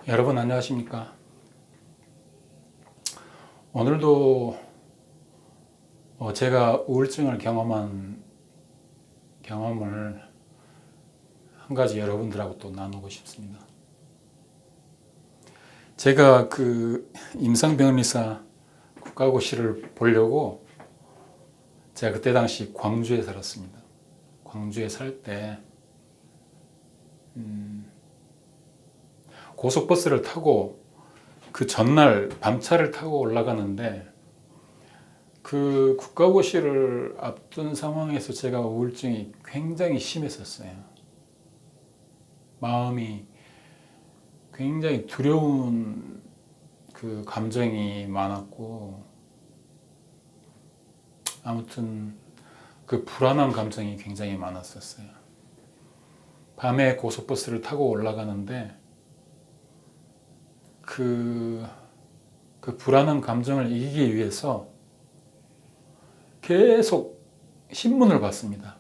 여러분 안녕하십니까? 오늘도 제가 우울증을 경험한 경험을 한 가지 여러분들하고 또 나누고 싶습니다. 제가 그 임상병리사 국가고시를 보려고 제가 그때 당시 광주에 살았습니다. 광주에 살 때 고속버스를 타고 그 전날 밤차를 타고 올라가는데 그 국가고시를 앞둔 상황에서 제가 우울증이 굉장히 심했었어요. 마음이 굉장히 두려운 그 감정이 많았고, 아무튼 그 불안한 감정이 굉장히 많았었어요. 밤에 고속버스를 타고 올라가는데 그 불안한 감정을 이기기 위해서 계속 신문을 봤습니다.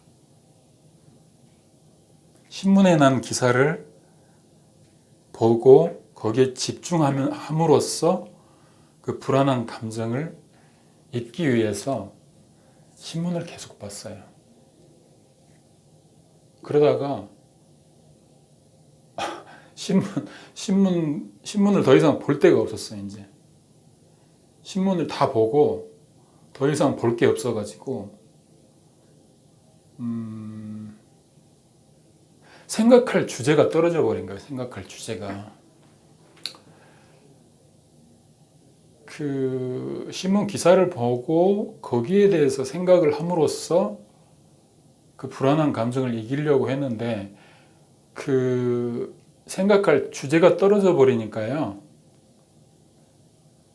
신문에 난 기사를 보고 거기에 집중함으로써 그 불안한 감정을 잊기 위해서 신문을 계속 봤어요. 그러다가 신문을 더 이상 볼 데가 없었어요. 이제 신문을 다 보고 더 이상 볼 게 없어가지고 생각할 주제가 떨어져 버린 거예요. 생각할 주제가. 그 신문 기사를 보고 거기에 대해서 생각을 함으로써 그 불안한 감정을 이기려고 했는데 그 생각할 주제가 떨어져 버리니까요.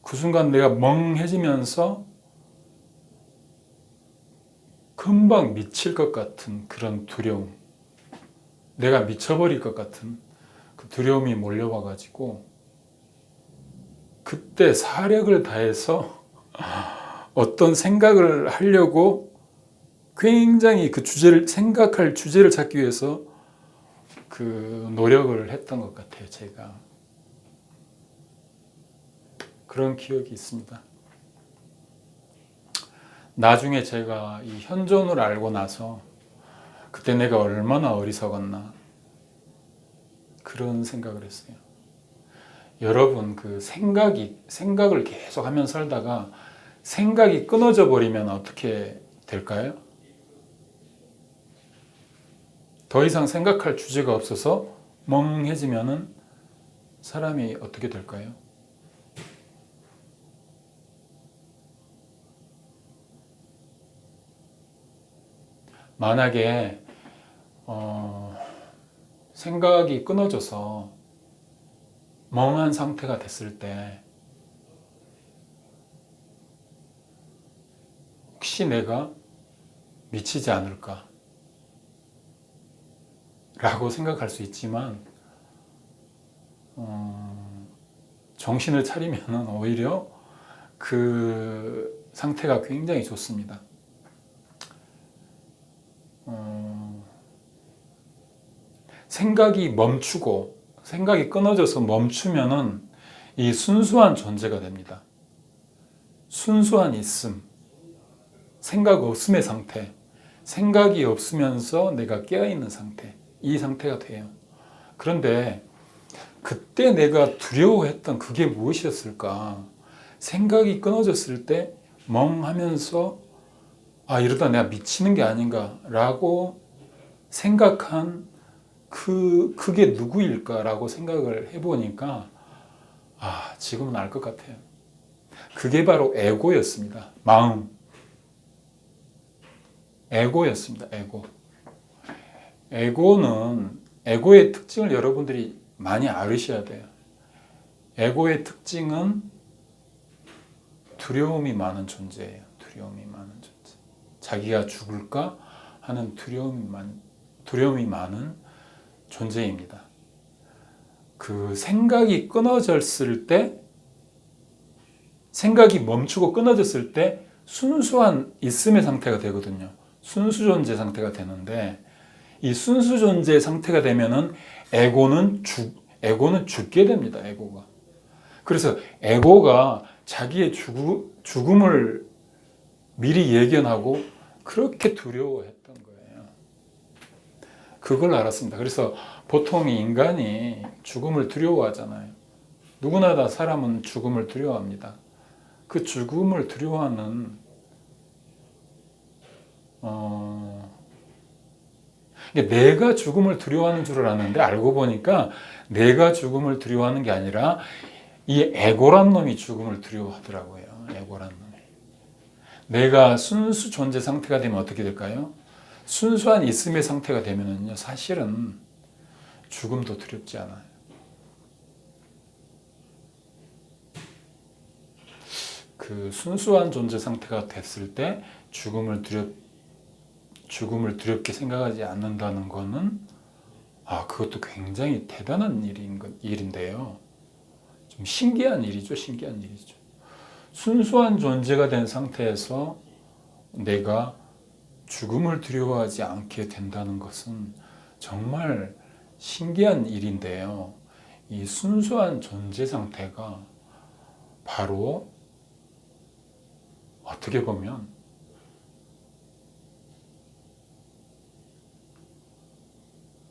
그 순간 내가 멍해지면서 금방 미칠 것 같은 그런 두려움, 내가 미쳐버릴 것 같은 그 두려움이 몰려와가지고 그때 사력을 다해서 어떤 생각을 하려고 굉장히 그 주제를, 생각할 주제를 찾기 위해서 그 노력을 했던 것 같아요. 제가 그런 기억이 있습니다. 나중에 제가 이 현존을 알고 나서 그때 내가 얼마나 어리석었나 그런 생각을 했어요. 여러분, 그 생각을 계속 하면서 살다가 생각이 끊어져 버리면 어떻게 될까요? 더 이상 생각할 주제가 없어서 멍해지면은 사람이 어떻게 될까요? 만약에 생각이 끊어져서 멍한 상태가 됐을 때 혹시 내가 미치지 않을까 라고 생각할 수 있지만 정신을 차리면 오히려 그 상태가 굉장히 좋습니다. 생각이 멈추고 생각이 끊어져서 멈추면은 이 순수한 존재가 됩니다. 순수한 있음, 생각 없음의 상태, 생각이 없으면서 내가 깨어있는 상태, 이 상태가 돼요. 그런데 그때 내가 두려워했던 그게 무엇이었을까? 생각이 끊어졌을 때 멍하면서 이러다 내가 미치는 게 아닌가 라고 생각한 그게 누구일까라고 생각을 해보니까 지금은 알 것 같아요. 그게 바로 에고였습니다. 마음. 에고였습니다. 에고의 특징을 여러분들이 많이 알으셔야 돼요. 에고의 특징은 두려움이 많은 존재예요. 두려움이 많은 존재. 자기가 죽을까 하는 두려움이 많은 존재입니다. 그 생각이 끊어졌을 때, 생각이 멈추고 끊어졌을 때 순수한 있음의 상태가 되거든요. 순수 존재 상태가 되는데 이 순수 존재 상태가 되면은 에고는 죽게 됩니다. 에고가. 그래서 에고가 자기의 죽음을 미리 예견하고 그렇게 두려워했던 거예요. 그걸 알았습니다. 그래서 보통 인간이 죽음을 두려워하잖아요. 누구나 다 사람은 죽음을 두려워합니다. 그 죽음을 두려워하는 내가 죽음을 두려워하는 줄 알았는데 알고 보니까 내가 죽음을 두려워하는 게 아니라 이 에고란 놈이 죽음을 두려워하더라고요. 에고란 놈이. 내가 순수 존재 상태가 되면 어떻게 될까요? 순수한 있음의 상태가 되면은요, 사실은 죽음도 두렵지 않아요. 그 순수한 존재 상태가 됐을 때 죽음을 두렵게 생각하지 않는다는 거는 그것도 굉장히 대단한 일인데요. 좀 신기한 일이죠. 신기한 일이죠. 순수한 존재가 된 상태에서 내가 죽음을 두려워하지 않게 된다는 것은 정말 신기한 일인데요. 이 순수한 존재 상태가 바로 어떻게 보면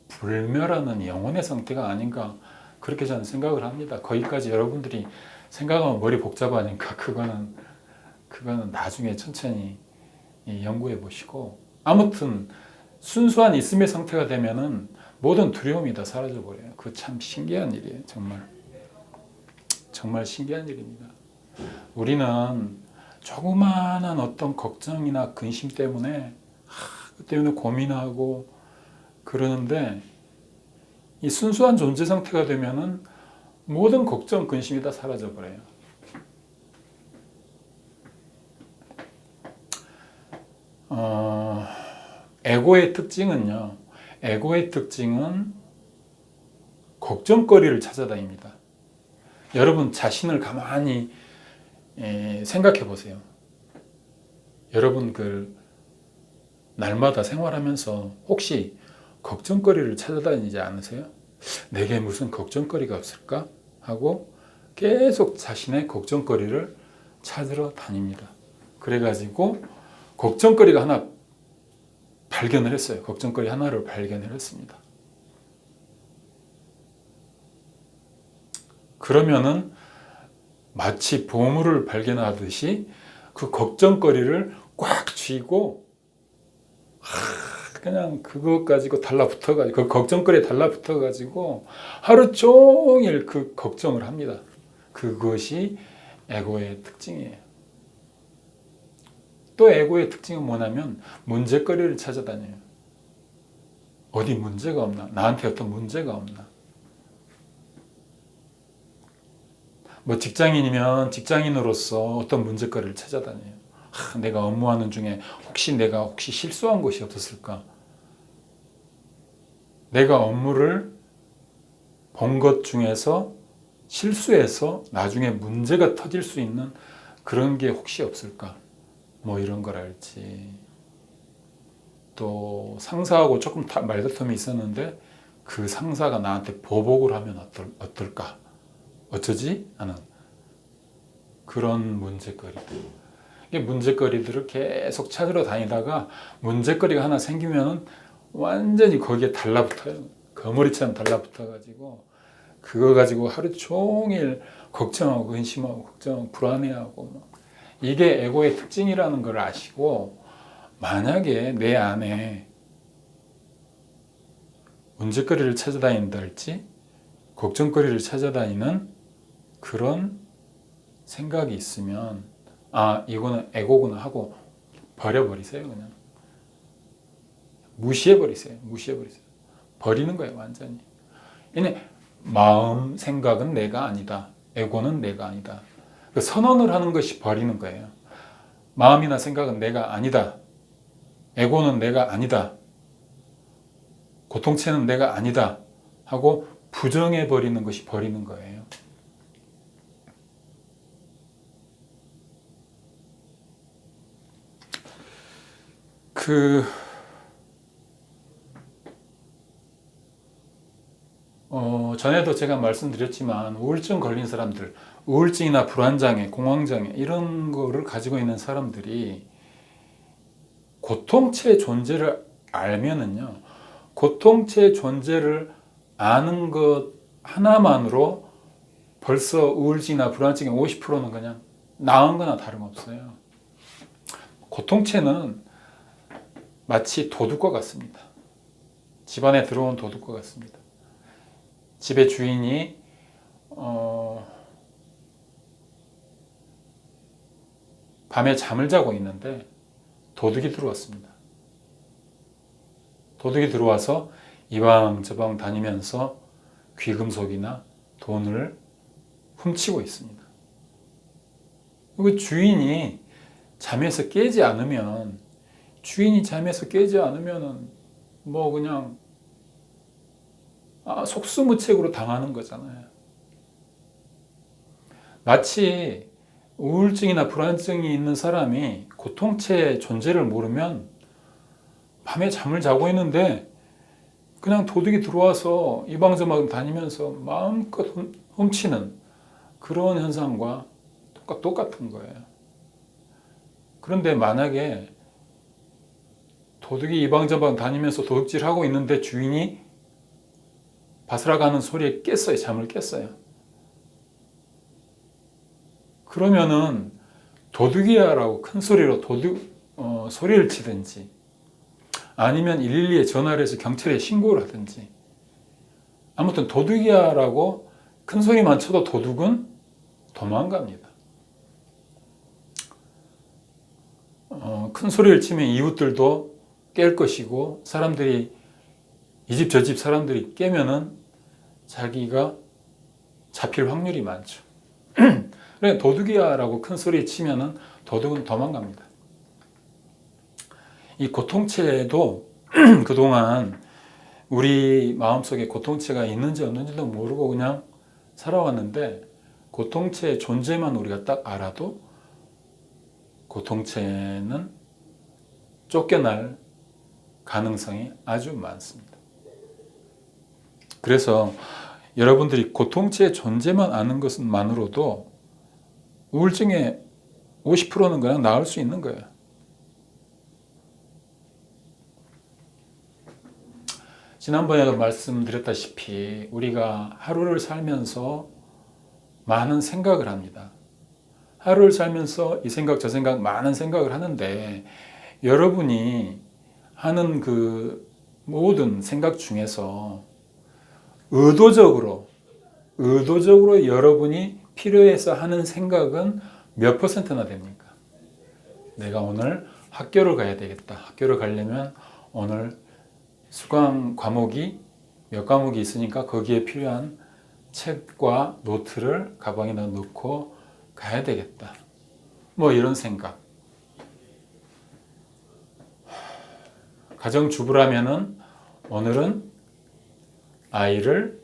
불멸하는 영혼의 상태가 아닌가 그렇게 저는 생각을 합니다. 거기까지 여러분들이 생각하면 머리 복잡하니까 그거는 나중에 천천히 연구해 보시고 아무튼 순수한 있음의 상태가 되면은 모든 두려움이 다 사라져 버려요. 그 참 신기한 일이에요. 정말 신기한 일입니다. 우리는 조그마한 어떤 걱정이나 근심 때문에 그 때문에 고민하고 그러는데 이 순수한 존재 상태가 되면은 모든 걱정, 근심이 다 사라져 버려요. 에고의 특징은요. 에고의 특징은 걱정거리를 찾아다닙니다. 여러분 자신을 가만히 생각해 보세요. 여러분 날마다 생활하면서 혹시 걱정거리를 찾아다니지 않으세요? 내게 무슨 걱정거리가 없을까? 하고 계속 자신의 걱정거리를 찾으러 다닙니다. 그래가지고 걱정거리가 하나 발견을 했어요. 걱정거리 하나를 발견을 했습니다. 그러면은 마치 보물을 발견하듯이 그 걱정거리를 꽉 쥐고 그냥 그것 가지고 달라붙어가지고 그 걱정거리에 달라붙어가지고 하루 종일 그 걱정을 합니다. 그것이 에고의 특징이에요. 또 에고의 특징은 뭐냐면 문제거리를 찾아다녀요. 어디 문제가 없나? 나한테 어떤 문제가 없나? 뭐 직장인이면 직장인으로서 어떤 문제거리를 찾아다녀요. 내가 업무하는 중에 혹시 실수한 것이 없었을까? 내가 업무를 본 것 중에서 실수해서 나중에 문제가 터질 수 있는 그런 게 혹시 없을까? 뭐 이런 걸 알지. 또 상사하고 조금 말다툼이 있었는데 그 상사가 나한테 보복을 하면 어떨까? 어쩌지? 하는 그런 문제거리들. 이 문제거리들을 계속 찾으러 다니다가 문제거리가 하나 생기면 완전히 거기에 달라붙어요. 거머리처럼 달라붙어가지고 그거 가지고 하루 종일 걱정하고 근심하고 걱정하고 불안해하고 이게 에고의 특징이라는 걸 아시고 만약에 내 안에 문제거리를 찾아다닌다 할지 걱정거리를 찾아다니는 그런 생각이 있으면 이거는 에고구나 하고 버려버리세요. 그냥 무시해버리세요. 버리는 거예요. 완전히. 마음, 생각은 내가 아니다. 에고는 내가 아니다. 그 선언을 하는 것이 버리는 거예요. 마음이나 생각은 내가 아니다. 에고는 내가 아니다. 고통체는 내가 아니다. 하고 부정해버리는 것이 버리는 거예요. 전에도 제가 말씀드렸지만 우울증 걸린 사람들, 우울증이나 불안장애, 공황장애 이런 거를 가지고 있는 사람들이 고통체의 존재를 알면은요, 고통체의 존재를 아는 것 하나만으로 벌써 우울증이나 불안증의 50%는 그냥 나은 거나 다름없어요. 고통체는 마치 도둑과 같습니다. 집안에 들어온 도둑과 같습니다. 집의 주인이 밤에 잠을 자고 있는데 도둑이 들어왔습니다. 도둑이 들어와서 이방저방 다니면서 귀금속이나 돈을 훔치고 있습니다. 그 주인이 잠에서 깨지 않으면 뭐 그냥 속수무책으로 당하는 거잖아요. 마치 우울증이나 불안증이 있는 사람이 고통체의 존재를 모르면 밤에 잠을 자고 있는데 그냥 도둑이 들어와서 이방저방 다니면서 마음껏 훔치는 그런 현상과 똑같은 거예요. 그런데 만약에 도둑이 이방저방 다니면서 도둑질하고 있는데 주인이 바스락하는 소리에 깼어요. 잠을 깼어요. 그러면은 도둑이야라고 큰 소리로 소리를 치든지 아니면 112에 전화를 해서 경찰에 신고를 하든지 아무튼 도둑이야라고 큰 소리만 쳐도 도둑은 도망갑니다. 큰 소리를 치면 이웃들도 깰 것이고 사람들이 이 집 저 집 사람들이 깨면은 자기가 잡힐 확률이 많죠. 그래 도둑이야라고 큰 소리 치면은 도둑은 도망갑니다. 이 고통체도 그동안 우리 마음속에 고통체가 있는지 없는지도 모르고 그냥 살아왔는데 고통체의 존재만 우리가 딱 알아도 고통체는 쫓겨날 가능성이 아주 많습니다. 그래서 여러분들이 고통체의 존재만 아는 것만으로도 우울증의 50%는 그냥 나을 수 있는 거예요. 지난번에도 말씀드렸다시피 우리가 하루를 살면서 많은 생각을 합니다. 하루를 살면서 이 생각 저 생각 많은 생각을 하는데 여러분이 하는 그 모든 생각 중에서 의도적으로 여러분이 필요해서 하는 생각은 몇 %나 됩니까? 내가 오늘 학교를 가야 되겠다. 학교를 가려면 오늘 수강 과목이 몇 과목이 있으니까 거기에 필요한 책과 노트를 가방에다 넣고 가야 되겠다. 뭐 이런 생각. 가정주부라면은 오늘은 아이를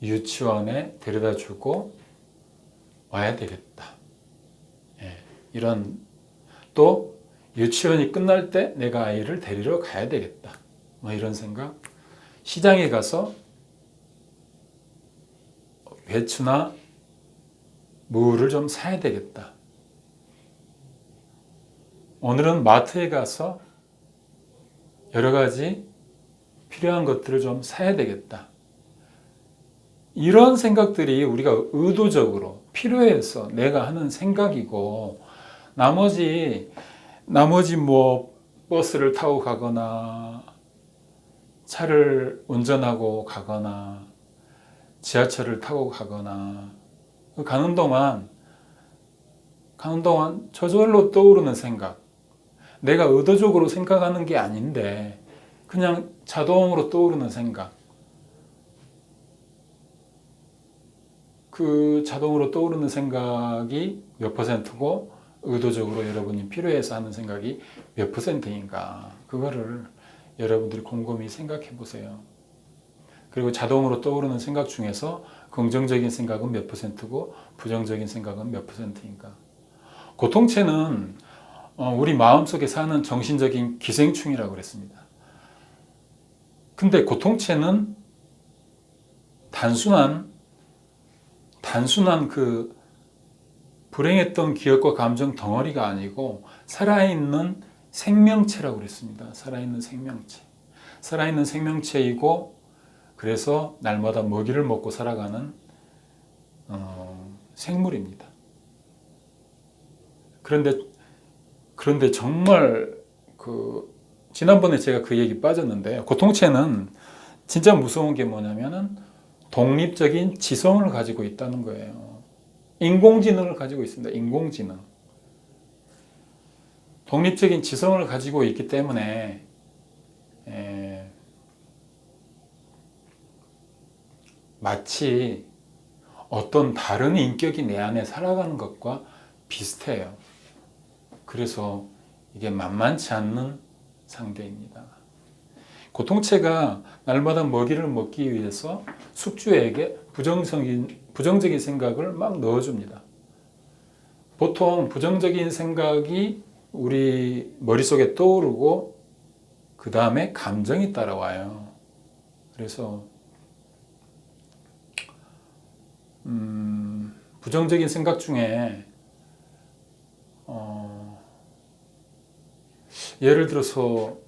유치원에 데려다 주고 와야 되겠다. 이런 또 유치원이 끝날 때 내가 아이를 데리러 가야 되겠다. 뭐 이런 생각. 시장에 가서 배추나 무를 좀 사야 되겠다. 오늘은 마트에 가서 여러 가지 필요한 것들을 좀 사야 되겠다. 이런 생각들이 우리가 의도적으로 필요해서 내가 하는 생각이고 나머지 뭐 버스를 타고 가거나 차를 운전하고 가거나 지하철을 타고 가거나 가는 동안 저절로 떠오르는 생각, 내가 의도적으로 생각하는 게 아닌데 그냥 자동으로 떠오르는 생각, 그 자동으로 떠오르는 생각이 몇 %고 의도적으로 여러분이 필요해서 하는 생각이 몇 %인가, 그거를 여러분들이 곰곰이 생각해 보세요. 그리고 자동으로 떠오르는 생각 중에서 긍정적인 생각은 몇 %고 부정적인 생각은 몇 %인가. 고통체는 우리 마음속에 사는 정신적인 기생충이라고 그랬습니다. 근데 고통체는 단순한 그 불행했던 기억과 감정 덩어리가 아니고 살아있는 생명체라고 그랬습니다. 살아있는 생명체. 살아있는 생명체이고 그래서 날마다 먹이를 먹고 살아가는 생물입니다. 그런데 정말 지난번에 제가 그 얘기 빠졌는데 고통체는 진짜 무서운 게 뭐냐면은 독립적인 지성을 가지고 있다는 거예요. 인공지능을 가지고 있습니다. 인공지능. 독립적인 지성을 가지고 있기 때문에 마치 어떤 다른 인격이 내 안에 살아가는 것과 비슷해요. 그래서 이게 만만치 않는 상대입니다. 고통체가 날마다 먹이를 먹기 위해서 숙주에게 부정적인 생각을 막 넣어줍니다. 보통 부정적인 생각이 우리 머릿속에 떠오르고 그 다음에 감정이 따라와요. 그래서 부정적인 생각 중에 예를 들어서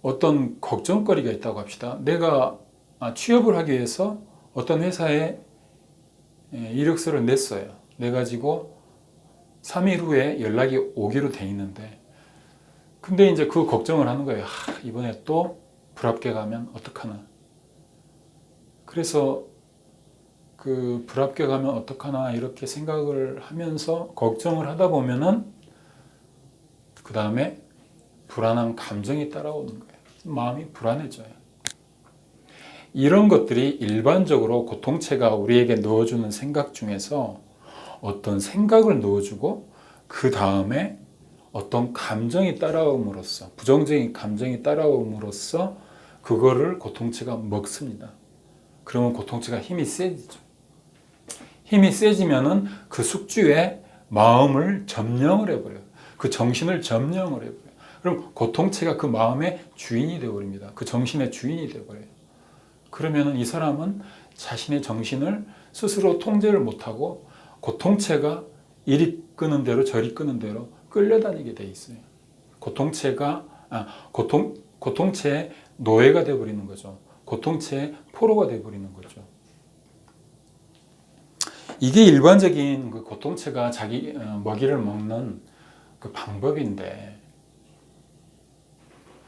어떤 걱정거리가 있다고 합시다. 내가 취업을 하기 위해서 어떤 회사에 이력서를 냈어요. 내가지고 3일 후에 연락이 오기로 돼 있는데 근데 이제 그 걱정을 하는 거예요. 이번에 또 불합격하면 어떡하나. 그래서 그 불합격하면 어떡하나 이렇게 생각을 하면서 걱정을 하다 보면은 그 다음에 불안한 감정이 따라오는 거예요. 마음이 불안해져요. 이런 것들이 일반적으로 고통체가 우리에게 넣어주는 생각 중에서 어떤 생각을 넣어주고 그 다음에 어떤 감정이 따라옴으로써 부정적인 감정이 따라옴으로써 그거를 고통체가 먹습니다. 그러면 고통체가 힘이 세지죠. 힘이 세지면은 그 숙주의 마음을 점령을 해버려요. 그 정신을 점령을 해버려요. 그럼 고통체가 그 마음의 주인이 되어버립니다. 그 정신의 주인이 되어버려요. 그러면은 이 사람은 자신의 정신을 스스로 통제를 못하고 고통체가 이리 끄는 대로 저리 끄는 대로 끌려다니게 돼 있어요. 고통체의 노예가 되어버리는 거죠. 고통체의 포로가 되어버리는 거죠. 이게 일반적인 그 고통체가 자기 먹이를 먹는 그 방법인데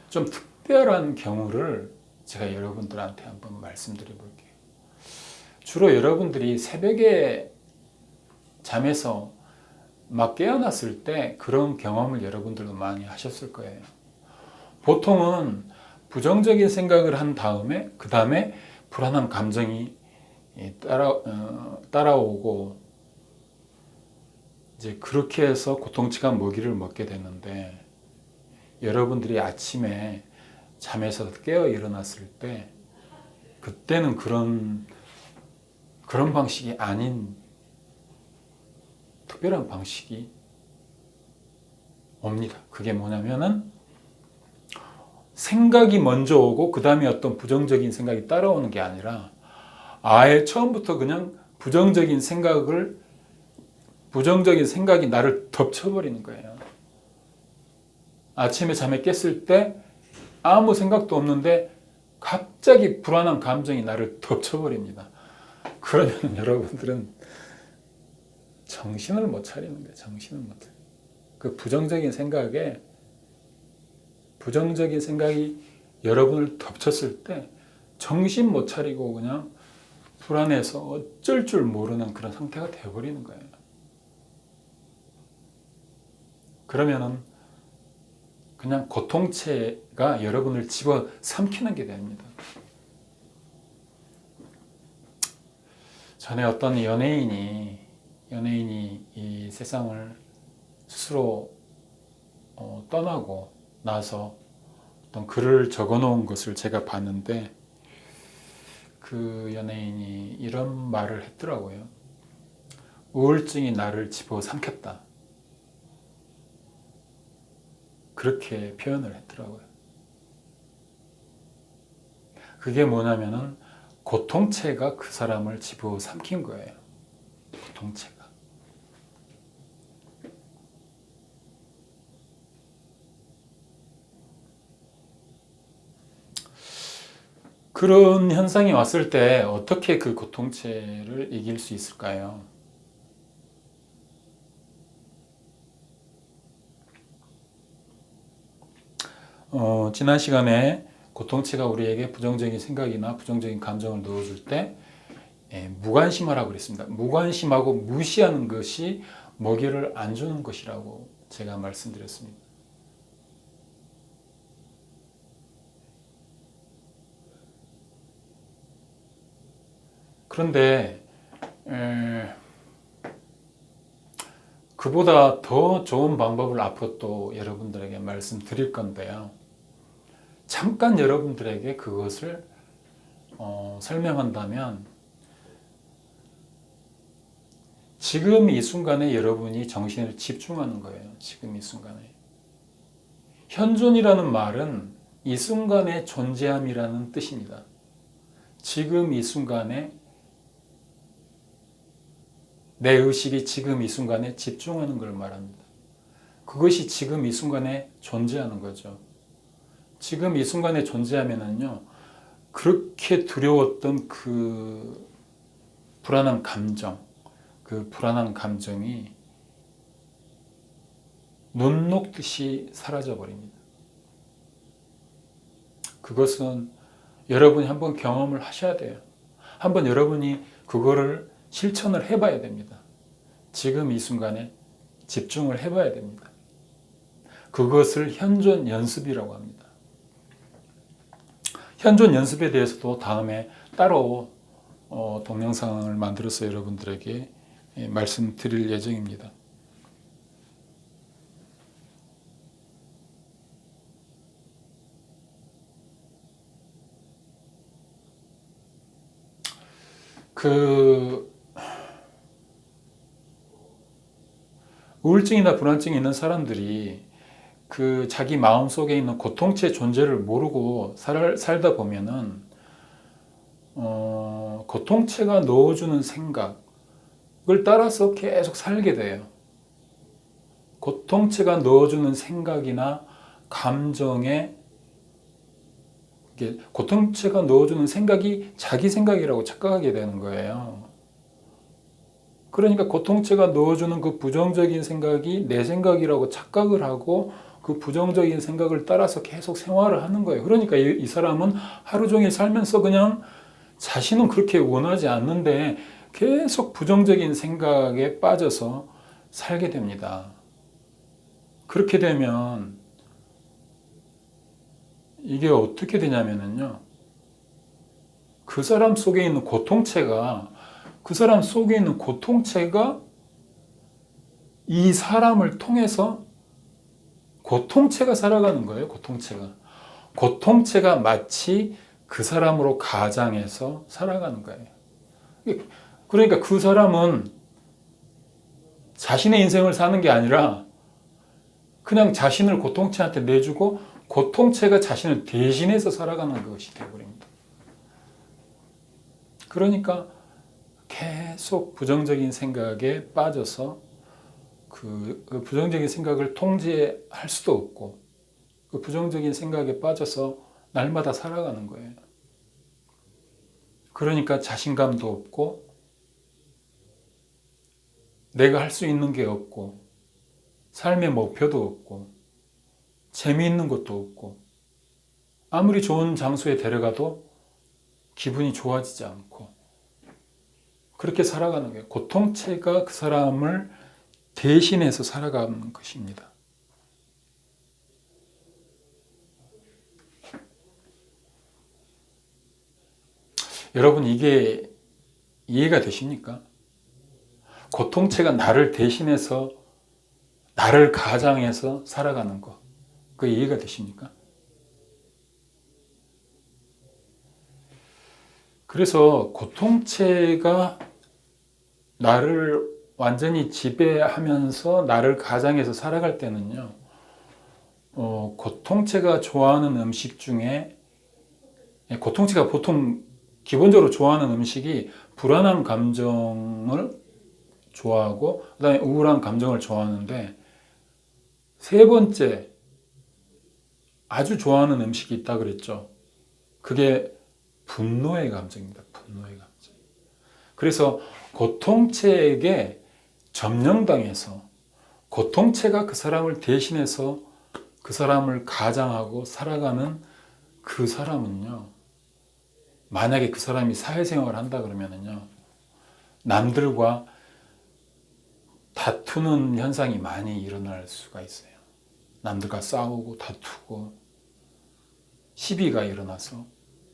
좀 특별한 경우를 제가 여러분들한테 한번 말씀드려 볼게요. 주로 여러분들이 새벽에 잠에서 막 깨어났을 때 그런 경험을 여러분들도 많이 하셨을 거예요. 보통은 부정적인 생각을 한 다음에 그 다음에 불안한 감정이 따라오고 이제 그렇게 해서 고통체가 먹이를 먹게 되는데 여러분들이 아침에 잠에서 깨어 일어났을 때 그때는 그런 방식이 아닌 특별한 방식이 옵니다. 그게 뭐냐면은 생각이 먼저 오고 그 다음에 어떤 부정적인 생각이 따라오는 게 아니라 아예 처음부터 그냥 부정적인 생각이 나를 덮쳐버리는 거예요. 아침에 잠에 깼을 때 아무 생각도 없는데 갑자기 불안한 감정이 나를 덮쳐버립니다. 그러면 여러분들은 정신을 못 차리는 거예요. 정신을 못 차려요. 그 부정적인 생각이 여러분을 덮쳤을 때 정신 못 차리고 그냥 불안해서 어쩔 줄 모르는 그런 상태가 되어버리는 거예요. 그러면은 그냥 고통체가 여러분을 집어 삼키는 게 됩니다. 전에 어떤 연예인이 이 세상을 스스로 떠나고 나서 어떤 글을 적어 놓은 것을 제가 봤는데 그 연예인이 이런 말을 했더라고요. 우울증이 나를 집어 삼켰다. 그렇게 표현을 했더라고요. 그게 뭐냐면은 고통체가 그 사람을 집어삼킨 거예요. 고통체가. 그런 현상이 왔을 때 어떻게 그 고통체를 이길 수 있을까요? 지난 시간에 고통체가 우리에게 부정적인 생각이나 부정적인 감정을 넣어줄 때 무관심하라고 그랬습니다. 무관심하고 무시하는 것이 먹이를 안 주는 것이라고 제가 말씀드렸습니다. 그런데 그보다 더 좋은 방법을 앞으로 또 여러분들에게 말씀드릴 건데요. 잠깐 여러분들에게 그것을 설명한다면 지금 이 순간에 여러분이 정신을 집중하는 거예요. 지금 이 순간에. 현존이라는 말은 이 순간의 존재함이라는 뜻입니다. 지금 이 순간에 내 의식이 지금 이 순간에 집중하는 걸 말합니다. 그것이 지금 이 순간에 존재하는 거죠. 지금 이 순간에 존재하면은요, 그렇게 두려웠던 그 불안한 감정, 그 불안한 감정이 눈 녹듯이 사라져 버립니다. 그것은 여러분이 한번 경험을 하셔야 돼요. 한번 여러분이 그거를 실천을 해봐야 됩니다. 지금 이 순간에 집중을 해봐야 됩니다. 그것을 현존 연습이라고 합니다. 현존 연습에 대해서도 다음에 따로 동영상을 만들어서 여러분들에게 말씀드릴 예정입니다. 우울증이나 불안증이 있는 사람들이 그 자기 마음 속에 있는 고통체 존재를 모르고 살다 보면은 고통체가 넣어주는 생각을 따라서 계속 살게 돼요. 고통체가 넣어주는 생각이나 감정에 고통체가 넣어주는 생각이 자기 생각이라고 착각하게 되는 거예요. 그러니까 고통체가 넣어주는 그 부정적인 생각이 내 생각이라고 착각을 하고 그 부정적인 생각을 따라서 계속 생활을 하는 거예요. 그러니까 이 사람은 하루 종일 살면서 그냥 자신은 그렇게 원하지 않는데 계속 부정적인 생각에 빠져서 살게 됩니다. 그렇게 되면 이게 어떻게 되냐면요. 그 사람 속에 있는 고통체가 이 사람을 통해서 고통체가 살아가는 거예요. 고통체가 마치 그 사람으로 가장해서 살아가는 거예요. 그러니까 그 사람은 자신의 인생을 사는 게 아니라 그냥 자신을 고통체한테 내주고 고통체가 자신을 대신해서 살아가는 것이 되어버립니다. 그러니까 계속 부정적인 생각에 빠져서 그 부정적인 생각을 통제할 수도 없고 그 부정적인 생각에 빠져서 날마다 살아가는 거예요. 그러니까 자신감도 없고 내가 할 수 있는 게 없고 삶의 목표도 없고 재미있는 것도 없고 아무리 좋은 장소에 데려가도 기분이 좋아지지 않고 그렇게 살아가는 거예요. 고통체가 그 사람을 대신해서 살아가는 것입니다. 여러분 이게 이해가 되십니까? 고통체가 나를 대신해서 나를 가장해서 살아가는 것. 그 이해가 되십니까? 그래서 고통체가 나를 완전히 지배하면서 나를 가장해서 살아갈 때는요, 고통체가 좋아하는 음식 중에, 고통체가 보통 기본적으로 좋아하는 음식이 불안한 감정을 좋아하고 그다음에 우울한 감정을 좋아하는데 세 번째 아주 좋아하는 음식이 있다 그랬죠. 그게 분노의 감정입니다. 분노의 감정. 그래서 고통체에게 점령당해서 고통체가 그 사람을 대신해서 그 사람을 가장하고 살아가는 그 사람은요. 만약에 그 사람이 사회생활을 한다 그러면은요. 남들과 다투는 현상이 많이 일어날 수가 있어요. 남들과 싸우고 다투고 시비가 일어나서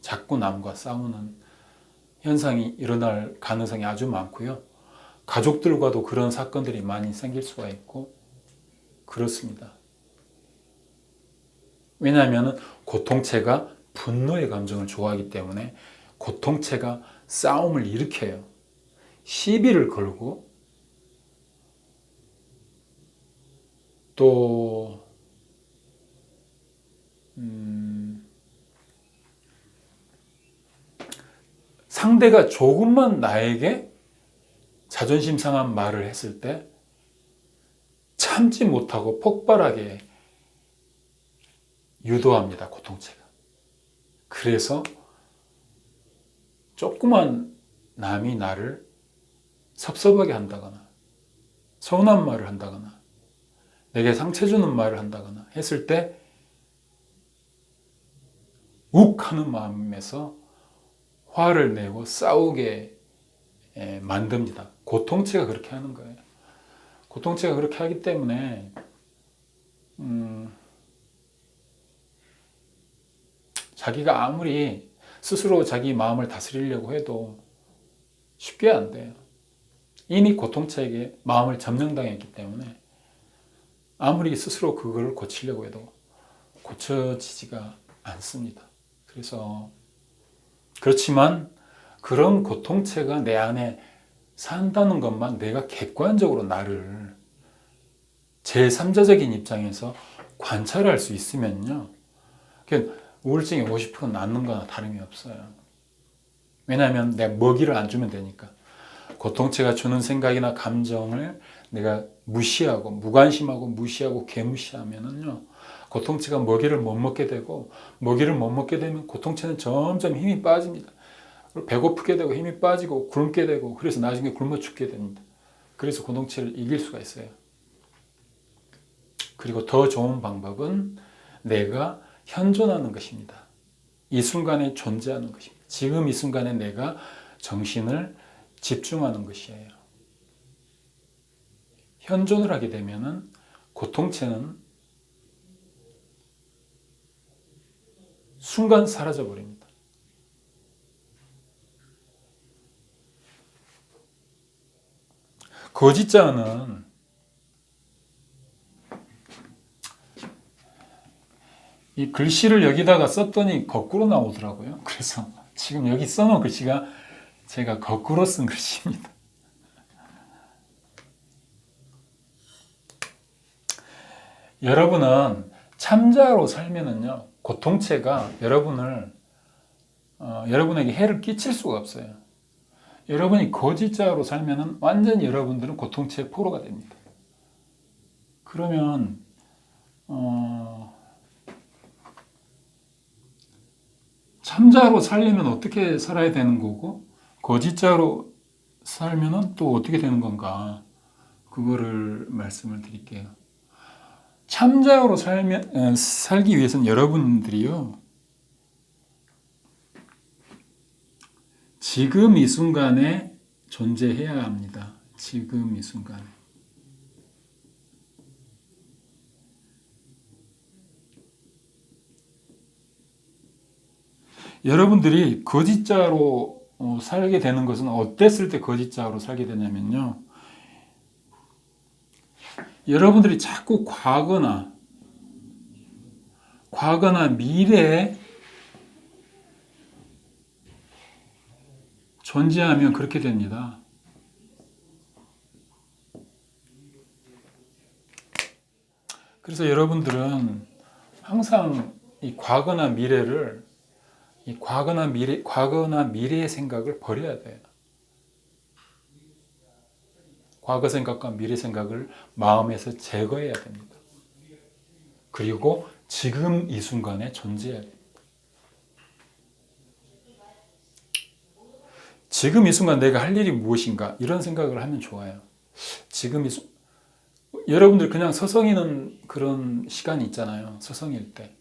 자꾸 남과 싸우는 현상이 일어날 가능성이 아주 많고요. 가족들과도 그런 사건들이 많이 생길 수가 있고 그렇습니다. 왜냐하면 고통체가 분노의 감정을 좋아하기 때문에 고통체가 싸움을 일으켜요. 시비를 걸고 또 상대가 조금만 나에게 자존심 상한 말을 했을 때 참지 못하고 폭발하게 유도합니다. 고통체가. 그래서 조그만 남이 나를 섭섭하게 한다거나 서운한 말을 한다거나 내게 상처 주는 말을 한다거나 했을 때 욱 하는 마음에서 화를 내고 싸우게 만듭니다. 고통체가 그렇게 하는 거예요. 고통체가 그렇게 하기 때문에 자기가 아무리 스스로 자기 마음을 다스리려고 해도 쉽게 안 돼요. 이미 고통체에게 마음을 점령당했기 때문에 아무리 스스로 그걸 고치려고 해도 고쳐지지가 않습니다. 그래서 그렇지만 그런 고통체가 내 안에 산다는 것만 내가 객관적으로 나를 제3자적인 입장에서 관찰할 수 있으면요. 우울증이 50% 낫는 거나 다름이 없어요. 왜냐하면 내가 먹이를 안 주면 되니까. 고통체가 주는 생각이나 감정을 내가 무시하고 무관심하고 무시하고 개무시하면은요. 고통체가 먹이를 못 먹게 되고 먹이를 못 먹게 되면 고통체는 점점 힘이 빠집니다. 배고프게 되고 힘이 빠지고 굶게 되고 그래서 나중에 굶어 죽게 됩니다. 그래서 고통체를 이길 수가 있어요. 그리고 더 좋은 방법은 내가 현존하는 것입니다. 이 순간에 존재하는 것입니다. 지금 이 순간에 내가 정신을 집중하는 것이에요. 현존을 하게 되면은 고통체는 순간 사라져 버립니다. 거짓자는 이 글씨를 여기다가 썼더니 거꾸로 나오더라고요. 그래서 지금 여기 써놓은 글씨가 제가 거꾸로 쓴 글씨입니다. 여러분은 참자로 살면은요, 고통체가 여러분에게 해를 끼칠 수가 없어요. 여러분이 거짓자로 살면은 완전히 여러분들은 고통체의 포로가 됩니다. 그러면 참자로 살려면 어떻게 살아야 되는 거고 거짓자로 살면은 또 어떻게 되는 건가? 그거를 말씀을 드릴게요. 참자로 살기 위해서는 여러분들이요. 지금 이 순간에 존재해야 합니다. 지금 이 순간에. 여러분들이 거짓자로 살게 되는 것은 어땠을 때 거짓자로 살게 되냐면요. 여러분들이 자꾸 과거나 미래에 존재하면 그렇게 됩니다. 그래서 여러분들은 항상 이 과거나 미래를 이 과거나 미래의 생각을 버려야 돼요. 과거 생각과 미래 생각을 마음에서 제거해야 됩니다. 그리고 지금 이 순간에 존재해야 됩니다. 지금 이 순간 내가 할 일이 무엇인가 이런 생각을 하면 좋아요. 여러분들 그냥 서성이는 그런 시간이 있잖아요. 서성일 때.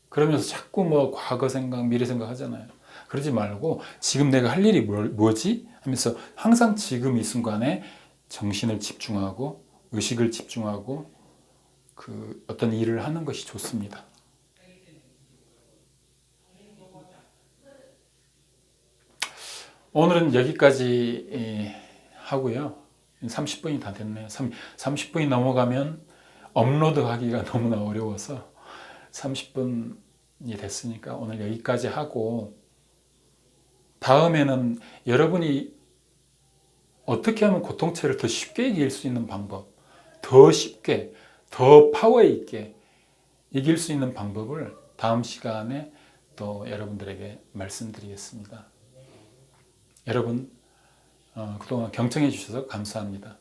그러면서 자꾸 뭐 과거 생각, 미래 생각 하잖아요. 그러지 말고 지금 내가 할 일이 뭐지? 하면서 항상 지금 이 순간에 정신을 집중하고 의식을 집중하고 그 어떤 일을 하는 것이 좋습니다. 오늘은 여기까지 하고요. 30분이 다 됐네요. 30분이 넘어가면 업로드하기가 너무나 어려워서 30분이 됐으니까 오늘 여기까지 하고 다음에는 여러분이 어떻게 하면 고통체를 더 쉽게 이길 수 있는 방법, 더 쉽게, 더 파워 있게 이길 수 있는 방법을 다음 시간에 또 여러분들에게 말씀드리겠습니다. 여러분 그동안 경청해 주셔서 감사합니다.